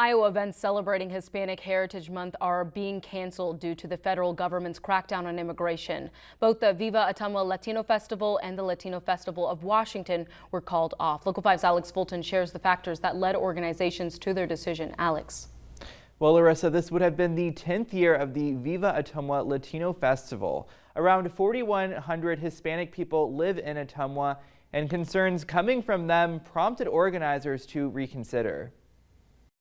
Iowa events celebrating Hispanic Heritage Month are being canceled due to the federal government's crackdown on immigration. Both the Viva Ottumwa Latino Festival and the Latino Festival of Washington were called off. Local 5's Alex Fulton shares the factors that led organizations to their decision. Alex. Well, Larissa, this would have been the 10th year of the Viva Ottumwa Latino Festival. Around 4,100 Hispanic people live in Ottumwa, and concerns coming from them prompted organizers to reconsider.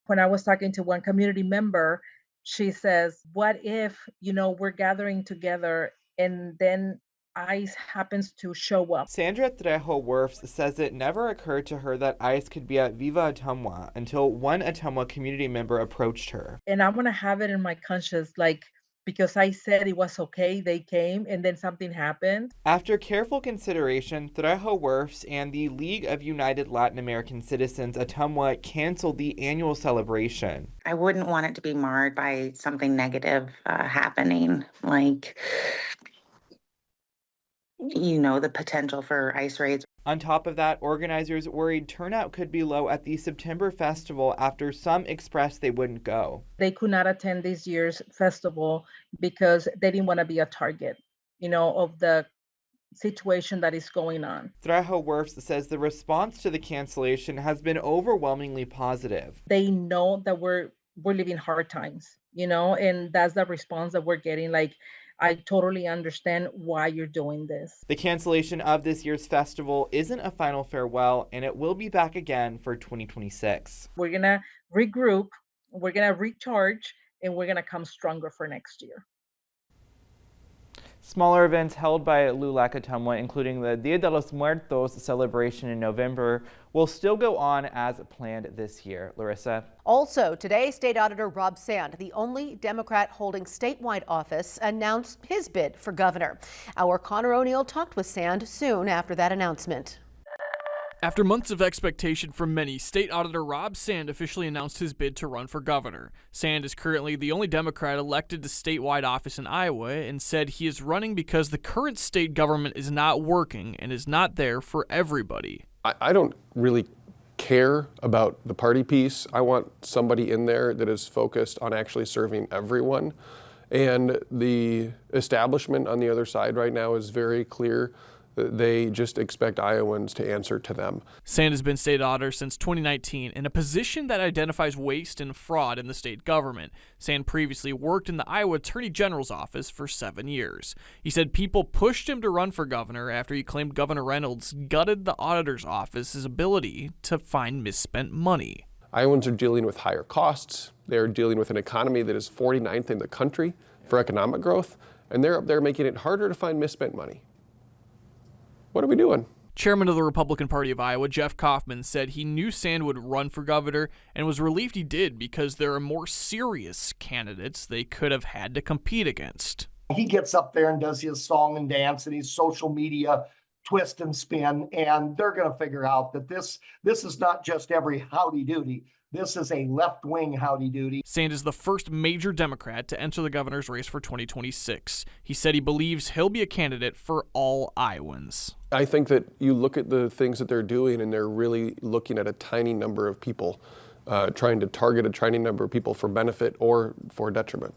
When I was talking to one community member, she says, what if, we're gathering together and then ICE happens to show up? Sandra Trejo Werfs says it never occurred to her that ICE could be at Viva Ottumwa until one Ottumwa community member approached her. And I want to have it in my conscience, because I said it was okay, they came, and then something happened. After careful consideration, Trejo Werfs and the League of United Latin American Citizens Ottumwa canceled the annual celebration. I wouldn't want it to be marred by something negative happening, like, the potential for ICE raids. On top of that, organizers worried turnout could be low at the September festival after some expressed they wouldn't go. They could not attend this year's festival because they didn't want to be a target, of the situation that is going on. Trejo Werfs says the response to the cancellation has been overwhelmingly positive. They know that we're living hard times, and that's the response that we're getting. I totally understand why you're doing this. The cancellation of this year's festival isn't a final farewell, and it will be back again for 2026. We're going to regroup, we're going to recharge, and we're going to come stronger for next year. Smaller events held by LULAC Ottumwa, including the Dia de los Muertos celebration in November, will still go on as planned this year. Larissa. Also today, State Auditor Rob Sand, the only Democrat holding statewide office, announced his bid for governor. Our Connor O'Neill talked with Sand soon after that announcement. After months of expectation from many, State Auditor Rob Sand officially announced his bid to run for governor. Sand is currently the only Democrat elected to statewide office in Iowa and said he is running because the current state government is not working and is not there for everybody. I don't really care about the party piece. I want somebody in there that is focused on actually serving everyone. And the establishment on the other side right now is very clear. They just expect Iowans to answer to them. Sand has been state auditor since 2019 in a position that identifies waste and fraud in the state government. Sand previously worked in the Iowa Attorney General's office for 7 years. He said people pushed him to run for governor after he claimed Governor Reynolds gutted the auditor's office's ability to find misspent money. Iowans are dealing with higher costs. They're dealing with an economy that is 49th in the country for economic growth, and they're up there making it harder to find misspent money. What are we doing? Chairman of the Republican Party of Iowa, Jeff Kaufman, said he knew Sand would run for governor and was relieved he did because there are more serious candidates they could have had to compete against. He gets up there and does his song and dance and his social media twist and spin, and they're going to figure out that this is not just every howdy-doody. This is a left-wing howdy-doody. Sand is the first major Democrat to enter the governor's race for 2026. He said he believes he'll be a candidate for all Iowans. I think that you look at the things that they're doing, and they're really looking at a tiny number of people, trying to target a tiny number of people for benefit or for detriment.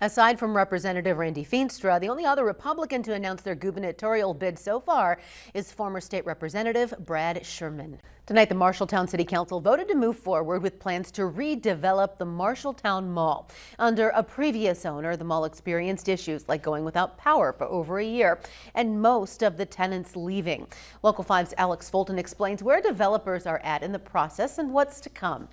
Aside from Representative Randy Feenstra, the only other Republican to announce their gubernatorial bid so far is former state representative Brad Sherman. Tonight, the Marshalltown City Council voted to move forward with plans to redevelop the Marshalltown Mall. Under a previous owner, the mall experienced issues like going without power for over a year and most of the tenants leaving. Local 5's Alex Fulton explains where developers are at in the process and what's to come.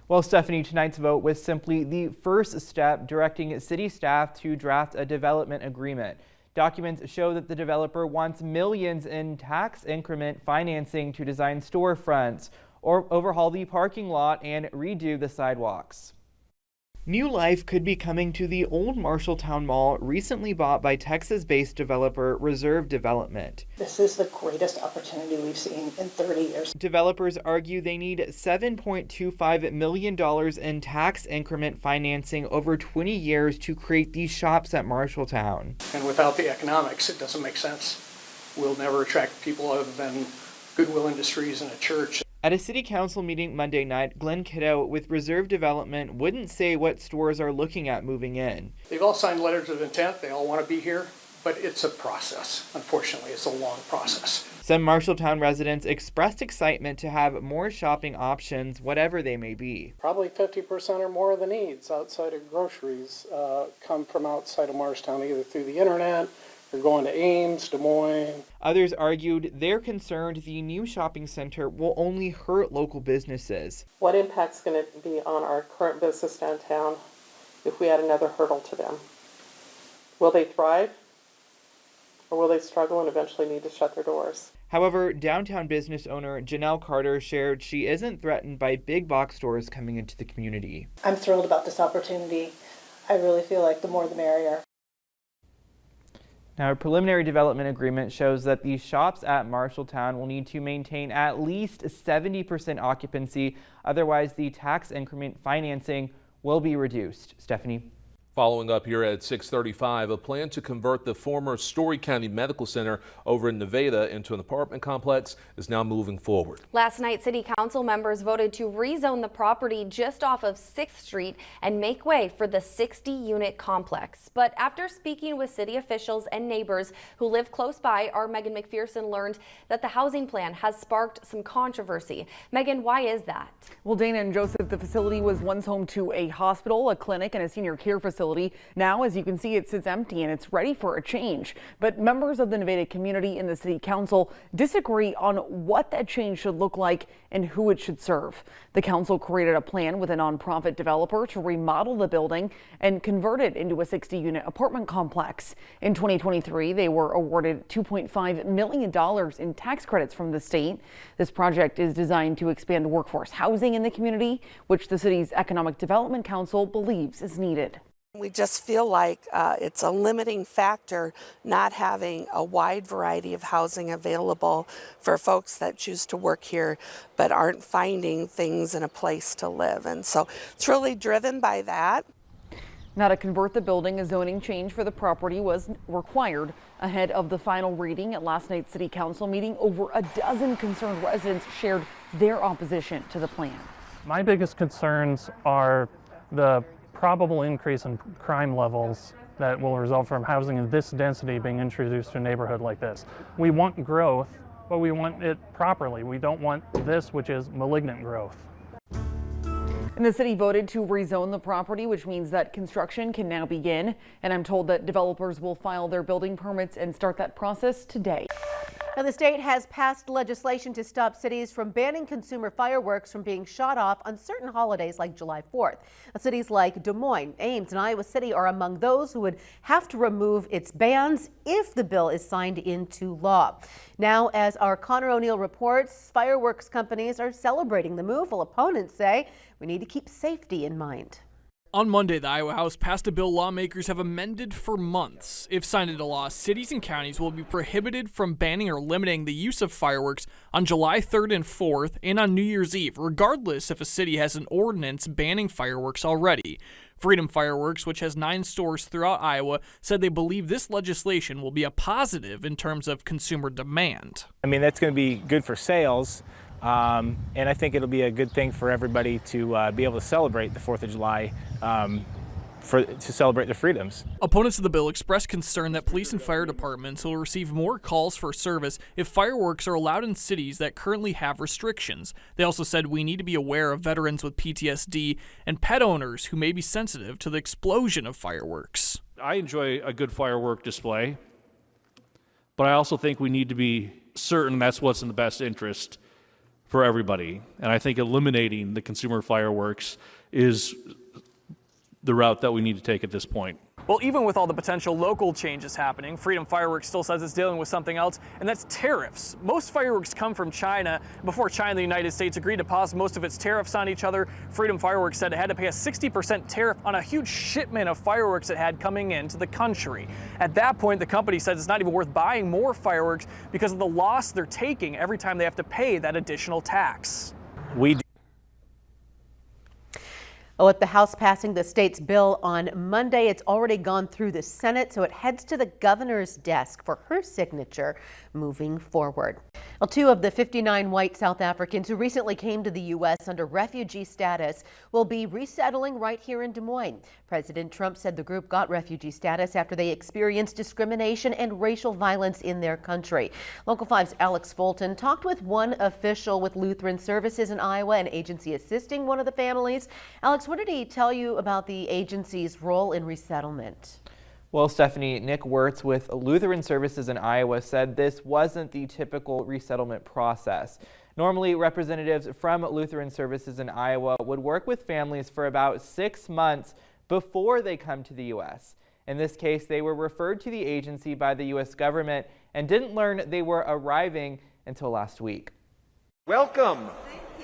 Well, Stephanie, tonight's vote was simply the first step directing city staff to draft a development agreement. Documents show that the developer wants millions in tax increment financing to design storefronts or overhaul the parking lot and redo the sidewalks. New life could be coming to the old Marshalltown Mall, recently bought by Texas-based developer Reserve Development. This is the greatest opportunity we've seen in 30 years. Developers argue they need $7.25 million in tax increment financing over 20 years to create these shops at Marshalltown. And without the economics, it doesn't make sense. We'll never attract people other than Goodwill Industries and a church. At a city council meeting Monday night, Glenn Kiddo with Reserve Development wouldn't say what stores are looking at moving in. They've all signed letters of intent. They all want to be here, but it's a process. Unfortunately, it's a long process. Some Marshalltown residents expressed excitement to have more shopping options, whatever they may be. Probably 50% or more of the needs outside of groceries come from outside of Marshalltown, either through the internet or going to Ames, Des Moines. Others argued they're concerned the new shopping center will only hurt local businesses. What impact's going to be on our current business downtown if we add another hurdle to them? Will they thrive, or will they struggle and eventually need to shut their doors? However, downtown business owner Janelle Carter shared she isn't threatened by big box stores coming into the community. I'm thrilled about this opportunity. I really feel like the more the merrier. Now, a preliminary development agreement shows that the shops at Marshalltown will need to maintain at least 70% occupancy. Otherwise, the tax increment financing will be reduced. Stephanie. Following up here at 6:35, a plan to convert the former Story County Medical Center over in Nevada into an apartment complex is now moving forward. Last night, City Council members voted to rezone the property just off of 6th Street and make way for the 60-unit complex. But after speaking with city officials and neighbors who live close by, our Megan McPherson learned that the housing plan has sparked some controversy. Megan, why is that? Well, Dana and Joseph, the facility was once home to a hospital, a clinic, and a senior care facility. Now, as you can see, it sits empty and it's ready for a change. But members of the Nevada community and the city council disagree on what that change should look like and who it should serve. The council created a plan with a nonprofit developer to remodel the building and convert it into a 60-unit apartment complex. In 2023, they were awarded $2.5 million in tax credits from the state. This project is designed to expand workforce housing in the community, which the city's Economic Development Council believes is needed. We just feel like it's a limiting factor not having a wide variety of housing available for folks that choose to work here but aren't finding things in a place to live. And so it's really driven by that. Now, to convert the building, a zoning change for the property was required. Ahead of the final reading at last night's city council meeting, over a dozen concerned residents shared their opposition to the plan. My biggest concerns are the probable increase in crime levels that will result from housing of this density being introduced to a neighborhood like this. We want growth, but we want it properly. We don't want this, which is malignant growth. And the city voted to rezone the property, which means that construction can now begin. And I'm told that developers will file their building permits and start that process today. Now, the state has passed legislation to stop cities from banning consumer fireworks from being shot off on certain holidays like July 4th. Cities like Des Moines, Ames, and Iowa City are among those who would have to remove its bans if the bill is signed into law. Now, as our Connor O'Neill reports, fireworks companies are celebrating the move, while opponents say we need to keep safety in mind. On Monday, the Iowa House passed a bill lawmakers have amended for months. If signed into law, cities and counties will be prohibited from banning or limiting the use of fireworks on July 3rd and 4th and on New Year's Eve, regardless if a city has an ordinance banning fireworks already. Freedom Fireworks, which has 9 stores throughout Iowa, said they believe this legislation will be a positive in terms of consumer demand. I mean, that's going to be good for sales. And I think it'll be a good thing for everybody to be able to celebrate the 4th of July, to celebrate their freedoms. Opponents of the bill expressed concern that police and fire departments will receive more calls for service if fireworks are allowed in cities that currently have restrictions. They also said we need to be aware of veterans with PTSD and pet owners who may be sensitive to the explosion of fireworks. I enjoy a good firework display, but I also think we need to be certain that's what's in the best interest for everybody. And I think eliminating the consumer fireworks is the route that we need to take at this point. Well, even with all the potential local changes happening, Freedom Fireworks still says it's dealing with something else, and that's tariffs. Most fireworks come from China. Before China and the United States agreed to pause most of its tariffs on each other, Freedom Fireworks said it had to pay a 60% tariff on a huge shipment of fireworks it had coming into the country. At that point, the company says it's not even worth buying more fireworks because of the loss they're taking every time they have to pay that additional tax. Oh, with the House passing the state's bill on Monday, it's already gone through the Senate, so it heads to the governor's desk for her signature moving forward. Well, 2 of the 59 white South Africans who recently came to the U.S. under refugee status will be resettling right here in Des Moines. President Trump said the group got refugee status after they experienced discrimination and racial violence in their country. Local 5's Alex Fulton talked with one official with Lutheran Services in Iowa, an agency assisting one of the families. Alex, what did he tell you about the agency's role in resettlement? Well, Stephanie, Nick Wirtz with Lutheran Services in Iowa said this wasn't the typical resettlement process. Normally, representatives from Lutheran Services in Iowa would work with families for about 6 months before they come to the U.S. In this case, they were referred to the agency by the U.S. government and didn't learn they were arriving until last week. Welcome.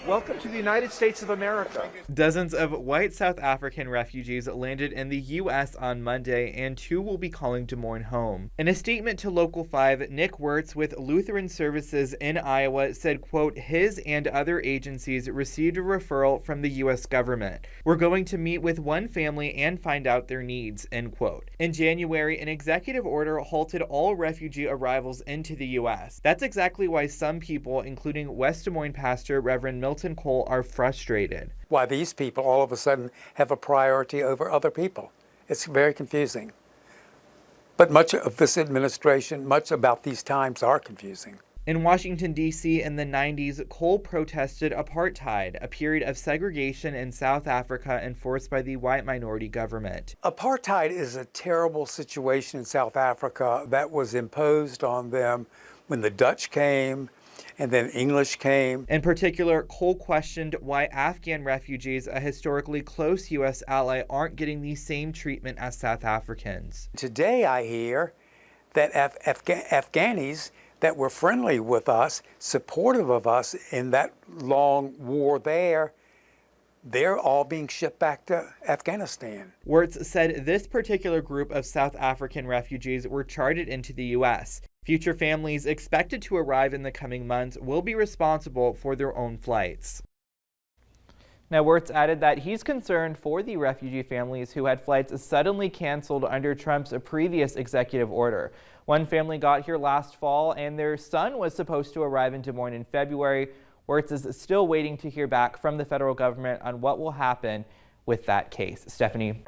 Welcome to the United States of America. Dozens of white South African refugees landed in the U.S. on Monday, and 2 will be calling Des Moines home. In a statement to Local 5, Nick Wirtz with Lutheran Services in Iowa said, quote, his and other agencies received a referral from the U.S. government. We're going to meet with one family and find out their needs, end quote. In January, an executive order halted all refugee arrivals into the U.S. That's exactly why some people, including West Des Moines pastor Reverend Milton Cole, are frustrated. Why these people all of a sudden have a priority over other people. It's very confusing. But much of this administration, much about these times are confusing. In Washington, D.C. in the 90s, Cole protested apartheid, a period of segregation in South Africa enforced by the white minority government. Apartheid is a terrible situation in South Africa that was imposed on them when the Dutch came and then English came. In particular, Cole questioned why Afghan refugees, a historically close U.S. ally, aren't getting the same treatment as South Africans. Today I hear that Afghanis that were friendly with us, supportive of us in that long war there, they're all being shipped back to Afghanistan. Wirtz said this particular group of South African refugees were chartered into the U.S. Future families expected to arrive in the coming months will be responsible for their own flights. Now, Wirtz added that he's concerned for the refugee families who had flights suddenly canceled under Trump's previous executive order. One family got here last fall, and their son was supposed to arrive in Des Moines in February. Wirtz is still waiting to hear back from the federal government on what will happen with that case. Stephanie.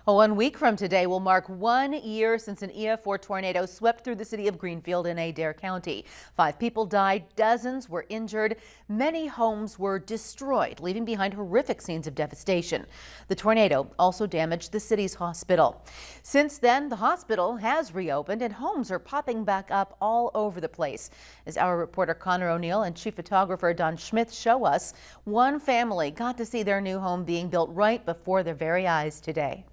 Well, 1 week from today will mark 1 year since an EF4 tornado swept through the city of Greenfield in Adair County. 5 people died, dozens were injured, many homes were destroyed, leaving behind horrific scenes of devastation. The tornado also damaged the city's hospital. Since then, the hospital has reopened and homes are popping back up all over the place. As our reporter Connor O'Neill and chief photographer Don Schmidt show us, one family got to see their new home being built right before their very eyes today.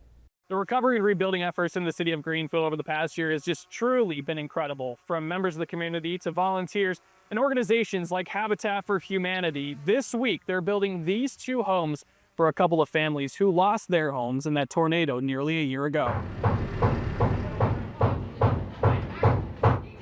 The recovery and rebuilding efforts in the city of Greenfield over the past year has just truly been incredible. From members of the community to volunteers and organizations like Habitat for Humanity. This week, they're building these 2 homes for a couple of families who lost their homes in that tornado nearly a year ago.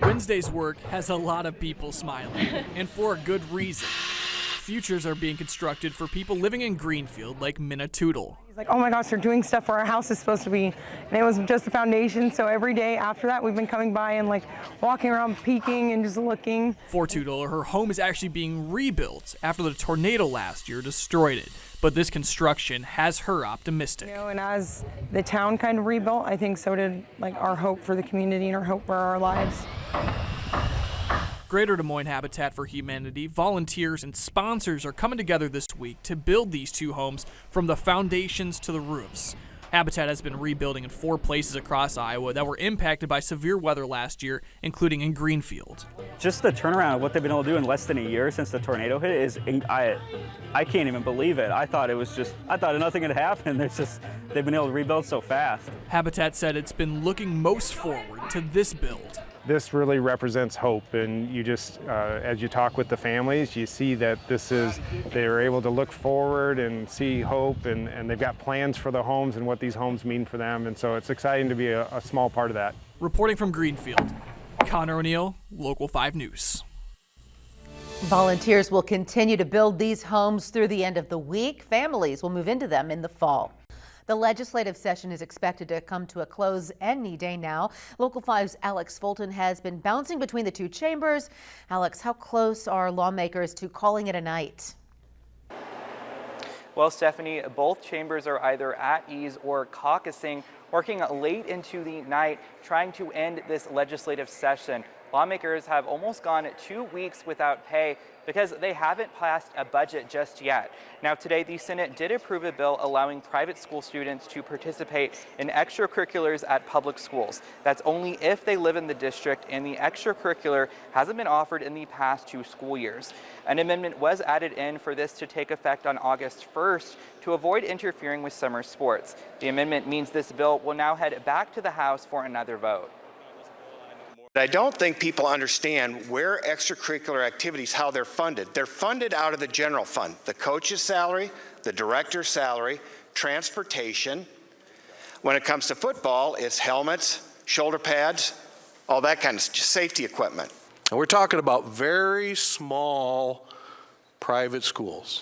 Wednesday's work has a lot of people smiling, and for a good reason. Futures are being constructed for people living in Greenfield like Minna Tootle. He's like, oh my gosh, they're doing stuff where our house is supposed to be. And it was just the foundation. So every day after that, we've been coming by and like walking around peeking and just looking. For Tootle, her home is actually being rebuilt after the tornado last year destroyed it. But this construction has her optimistic. You know, and as the town kind of rebuilt, I think so did like our hope for the community and our hope for our lives. Greater Des Moines Habitat for Humanity, volunteers and sponsors are coming together this week to build these 2 homes from the foundations to the roofs. Habitat has been rebuilding in 4 places across Iowa that were impacted by severe weather last year, including in Greenfield. Just the turnaround of what they've been able to do in less than a year since the tornado hit is, I can't even believe it. I thought nothing had happened. They've been able to rebuild so fast. Habitat said it's been looking most forward to this build. This really represents hope, and you just, as you talk with the families, you see that they're able to look forward and see hope, and they've got plans for the homes and what these homes mean for them, and so it's exciting to be a small part of that. Reporting from Greenfield, Connor O'Neill, Local 5 News. Volunteers will continue to build these homes through the end of the week. Families will move into them in the fall. The legislative session is expected to come to a close any day now. Local 5's Alex Fulton has been bouncing between the two chambers. Alex, how close are lawmakers to calling it a night? Well, Stephanie, both chambers are either at ease or caucusing, working late into the night, trying to end this legislative session. Lawmakers have almost gone 2 weeks without pay because they haven't passed a budget just yet. Now today, the Senate did approve a bill allowing private school students to participate in extracurriculars at public schools. That's only if they live in the district and the extracurricular hasn't been offered in the past 2 school years. An amendment was added in for this to take effect on August 1st to avoid interfering with summer sports. The amendment means this bill will now head back to the House for another vote. I don't think people understand where extracurricular activities, how they're funded. They're funded out of the general fund, the coach's salary, the director's salary, transportation. When it comes to football, it's helmets, shoulder pads, all that kind of safety equipment. And we're talking about very small private schools.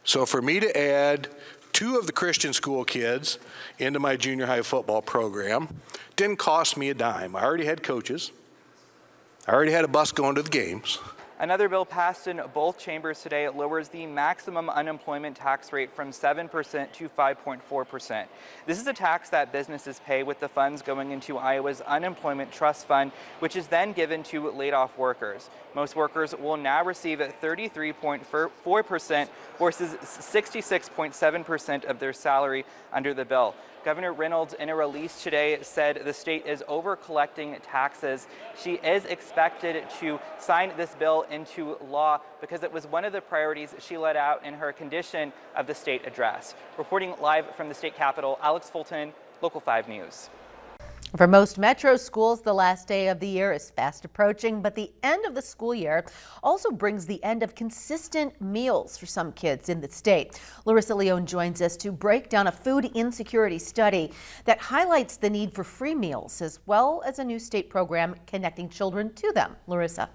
So for me to add 2 of the Christian school kids into my junior high football program didn't cost me a dime. I already had coaches. I already had a bus going to the games. Another bill passed in both chambers today lowers the maximum unemployment tax rate from 7% to 5.4%. This is a tax that businesses pay with the funds going into Iowa's Unemployment Trust Fund, which is then given to laid-off workers. Most workers will now receive 33.4% versus 66.7% of their salary under the bill. Governor Reynolds, in a release today, said the state is over-collecting taxes. She is expected to sign this bill into law because it was one of the priorities she laid out in her condition of the state address. Reporting live from the state capitol, Alex Fulton, Local 5 News. For most metro schools, the last day of the year is fast approaching, but the end of the school year also brings the end of consistent meals for some kids in the state. Larissa Leone joins us to break down a food insecurity study that highlights the need for free meals, as well as a new state program connecting children to them. Larissa.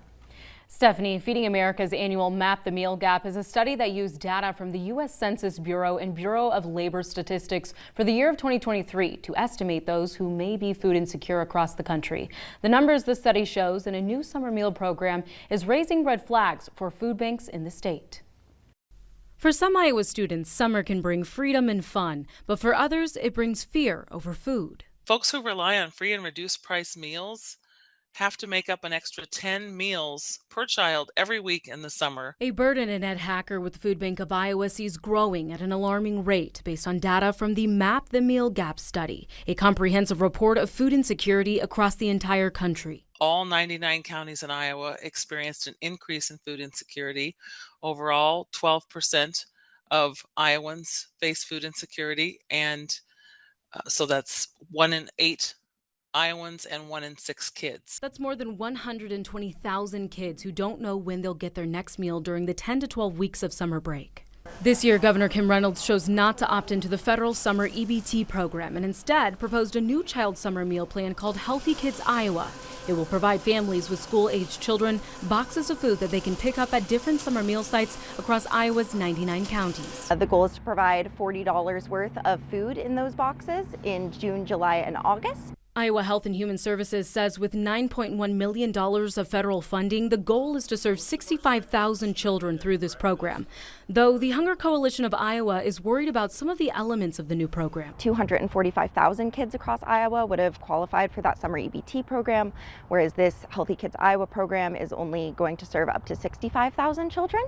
Stephanie, Feeding America's annual Map the Meal Gap is a study that used data from the U.S. Census Bureau and Bureau of Labor Statistics for the year of 2023 to estimate those who may be food insecure across the country. The numbers the study shows in a new summer meal program is raising red flags for food banks in the state. For some Iowa students, summer can bring freedom and fun, but for others, it brings fear over food. Folks who rely on free and reduced price meals have to make up an extra 10 meals per child every week in the summer. A burden Annette Hacker with Food Bank of Iowa sees growing at an alarming rate based on data from the Map the Meal Gap study, a comprehensive report of food insecurity across the entire country. All 99 counties in Iowa experienced an increase in food insecurity. Overall, 12% of Iowans face food insecurity, and so that's 1 in 8 Iowans and 1 in 6 kids. That's more than 120,000 kids who don't know when they'll get their next meal during the 10 to 12 weeks of summer break. This year, Governor Kim Reynolds chose not to opt into the federal summer EBT program and instead proposed a new child summer meal plan called Healthy Kids Iowa. It will provide families with school-aged children boxes of food that they can pick up at different summer meal sites across Iowa's 99 counties. The goal is to provide $40 worth of food in those boxes in June, July, and August. Iowa Health and Human Services says with $9.1 million of federal funding, the goal is to serve 65,000 children through this program. Though the Hunger Coalition of Iowa is worried about some of the elements of the new program. 245,000 kids across Iowa would have qualified for that summer EBT program, whereas this Healthy Kids Iowa program is only going to serve up to 65,000 children.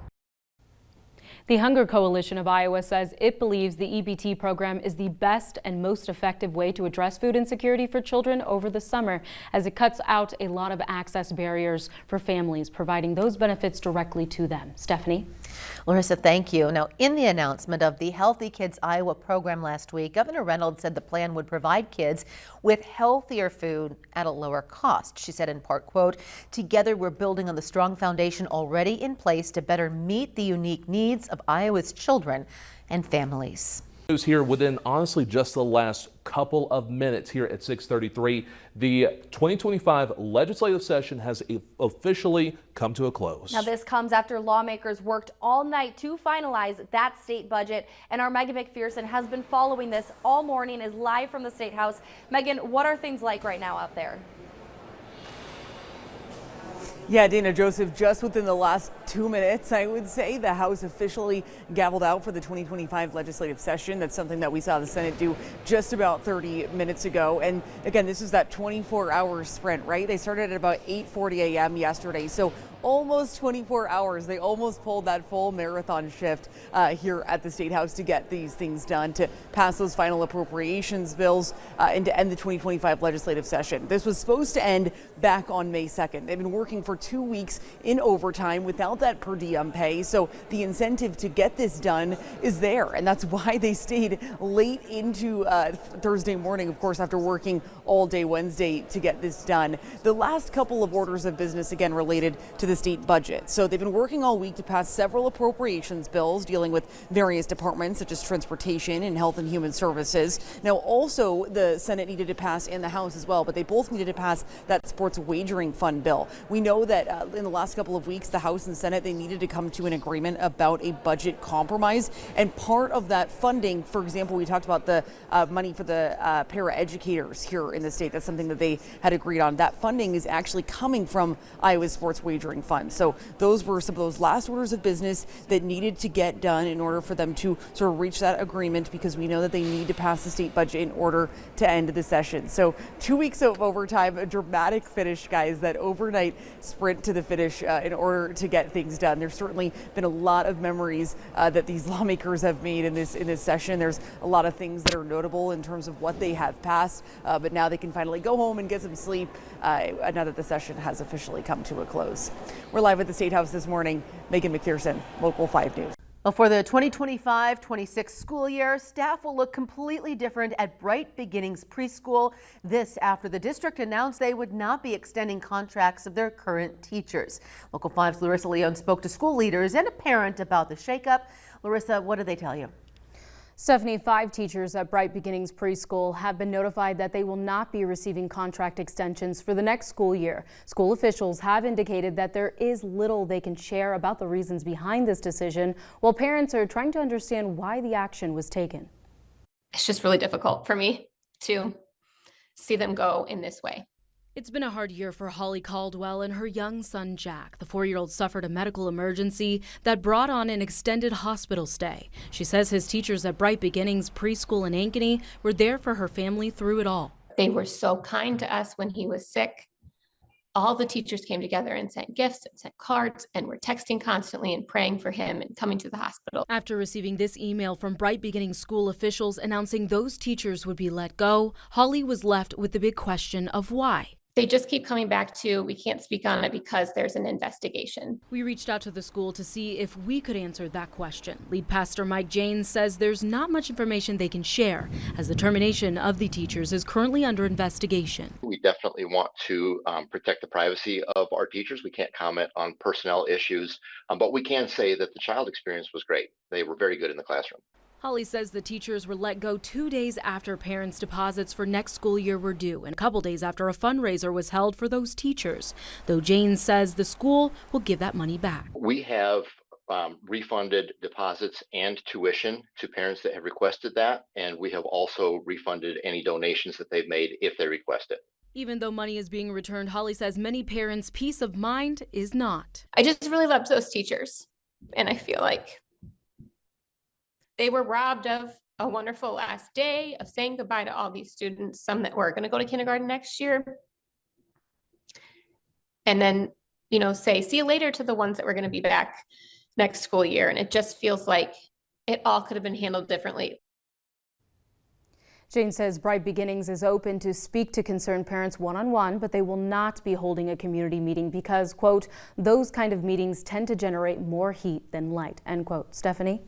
The Hunger Coalition of Iowa says it believes the EBT program is the best and most effective way to address food insecurity for children over the summer, as it cuts out a lot of access barriers for families, providing those benefits directly to them. Stephanie? Larissa, thank you. Now, in the announcement of the Healthy Kids Iowa program last week, Governor Reynolds said the plan would provide kids with healthier food at a lower cost. She said in part, quote, "Together we're building on the strong foundation already in place to better meet the unique needs of Iowa's children and families." News here within honestly just the last couple of minutes here at 6:33. The 2025 legislative session has officially come to a close. Now this comes after lawmakers worked all night to finalize that state budget, and our Megan McPherson has been following this all morning, is live from the State House. Megan, what are things like right now out there? Yeah, Dana, Joseph, just within the last 2 minutes, I would say the House officially gavelled out for the 2025 legislative session. That's something that we saw the Senate do just about 30 minutes ago. And again, this is that 24-hour sprint, right? They started at about 8:40 a.m. yesterday. So almost 24 hours. They almost pulled that full marathon shift here at the State House to get these things done, to pass those final appropriations bills and to end the 2025 legislative session. This was supposed to end back on May 2nd. They've been working for 2 weeks in overtime without that per diem pay. So the incentive to get this done is there. And that's why they stayed late into Thursday morning, of course, after working all day Wednesday to get this done. The last couple of orders of business, again, related to the state budget. So they've been working all week to pass several appropriations bills dealing with various departments such as transportation and health and human services. Now also the Senate needed to pass, and the House as well, but they both needed to pass that sports wagering fund bill. We know that in the last couple of weeks, the House and Senate, they needed to come to an agreement about a budget compromise. And part of that funding, for example, we talked about the money for the para-educators here in the state. That's something that they had agreed on. That funding is actually coming from Iowa's sports wagering fund. So those were some of those last orders of business that needed to get done in order for them to sort of reach that agreement, because we know that they need to pass the state budget in order to end the session. So 2 weeks of overtime, a dramatic finish, guys, that overnight sprint to the finish in order to get things done. There's certainly been a lot of memories that these lawmakers have made in this session. There's a lot of things that are notable in terms of what they have passed, but now they can finally go home and get some sleep now that the session has officially come to a close. We're live at the State House this morning. Megan McPherson, Local 5 News. Well, for the 2025-26 school year, staff will look completely different at Bright Beginnings Preschool. This after the district announced they would not be extending contracts of their current teachers. Local 5's Larissa Leon spoke to school leaders and a parent about the shakeup. Larissa, what did they tell you? Stephanie, 5 teachers at Bright Beginnings Preschool have been notified that they will not be receiving contract extensions for the next school year. School officials have indicated that there is little they can share about the reasons behind this decision, while parents are trying to understand why the action was taken. It's just really difficult for me to see them go in this way. It's been a hard year for Holly Caldwell and her young son, Jack. The 4-year-old suffered a medical emergency that brought on an extended hospital stay. She says his teachers at Bright Beginnings Preschool in Ankeny were there for her family through it all. They were so kind to us when he was sick. All the teachers came together and sent gifts and sent cards and were texting constantly and praying for him and coming to the hospital. After receiving this email from Bright Beginnings school officials announcing those teachers would be let go, Holly was left with the big question of why. They just keep coming back to, we can't speak on it because there's an investigation. We reached out to the school to see if we could answer that question. Lead pastor Mike Janes says there's not much information they can share, as the termination of the teachers is currently under investigation. We definitely want to protect the privacy of our teachers. We can't comment on personnel issues, but we can say that the child experience was great. They were very good in the classroom. Holly says the teachers were let go 2 days after parents' deposits for next school year were due, and a couple days after a fundraiser was held for those teachers. Though Janes says the school will give that money back. We have refunded deposits and tuition to parents that have requested that, and we have also refunded any donations that they've made if they request it. Even though money is being returned, Holly says many parents' peace of mind is not. I just really loved those teachers, and I feel like they were robbed of a wonderful last day of saying goodbye to all these students, some that were going to go to kindergarten next year. And then, say, see you later to the ones that were going to be back next school year. And it just feels like it all could have been handled differently. Jane says Bright Beginnings is open to speak to concerned parents one-on-one, but they will not be holding a community meeting because, quote, those kind of meetings tend to generate more heat than light, end quote. Stephanie?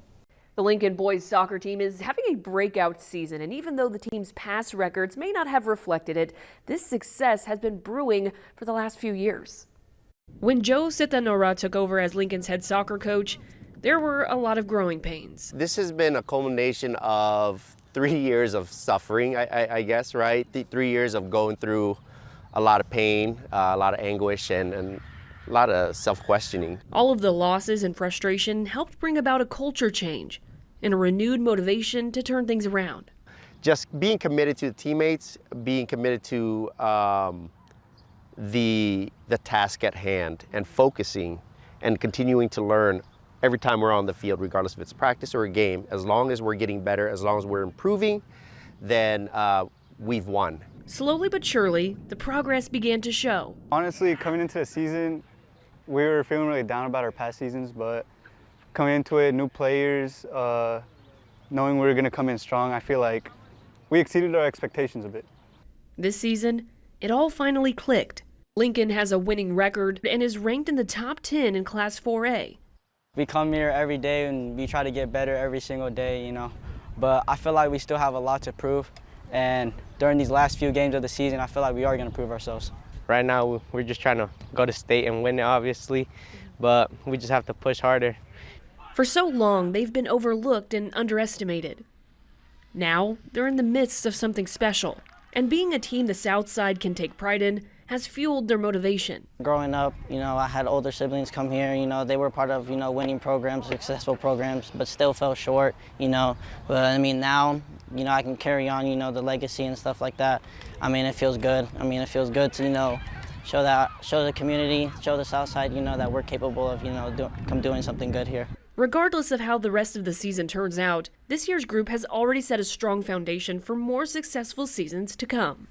The Lincoln boys soccer team is having a breakout season, and even though the team's past records may not have reflected it, this success has been brewing for the last few years. When Joe Citanora took over as Lincoln's head soccer coach, there were a lot of growing pains. This has been a culmination of 3 years of suffering, I guess, right? 3 years of going through a lot of pain, a lot of anguish, and a lot of self-questioning. All of the losses and frustration helped bring about a culture change and a renewed motivation to turn things around. Just being committed to the teammates, being committed to the task at hand, and focusing and continuing to learn every time we're on the field, regardless if it's practice or a game. As long as we're getting better, as long as we're improving, then we've won. Slowly but surely, the progress began to show. Honestly, coming into the season, we were feeling really down about our past seasons, but coming into it, new players, knowing we were going to come in strong, I feel like we exceeded our expectations a bit. This season, it all finally clicked. Lincoln has a winning record and is ranked in the top 10 in Class 4A. We come here every day and we try to get better every single day, you know. But I feel like we still have a lot to prove. And during these last few games of the season, I feel like we are going to prove ourselves. Right now, we're just trying to go to state and win it, obviously. But we just have to push harder. For so long, they've been overlooked and underestimated. Now, they're in the midst of something special. And being a team the South Side can take pride in has fueled their motivation. Growing up, you know, I had older siblings come here, you know, they were part of, you know, winning programs, successful programs, but still fell short, you know. But I mean, now, you know, I can carry on, you know, the legacy and stuff like that. I mean, it feels good. I mean, it feels good to, you know, show the community, show the South Side, you know, that we're capable of, you know, doing something good here. Regardless of how the rest of the season turns out, this year's group has already set a strong foundation for more successful seasons to come.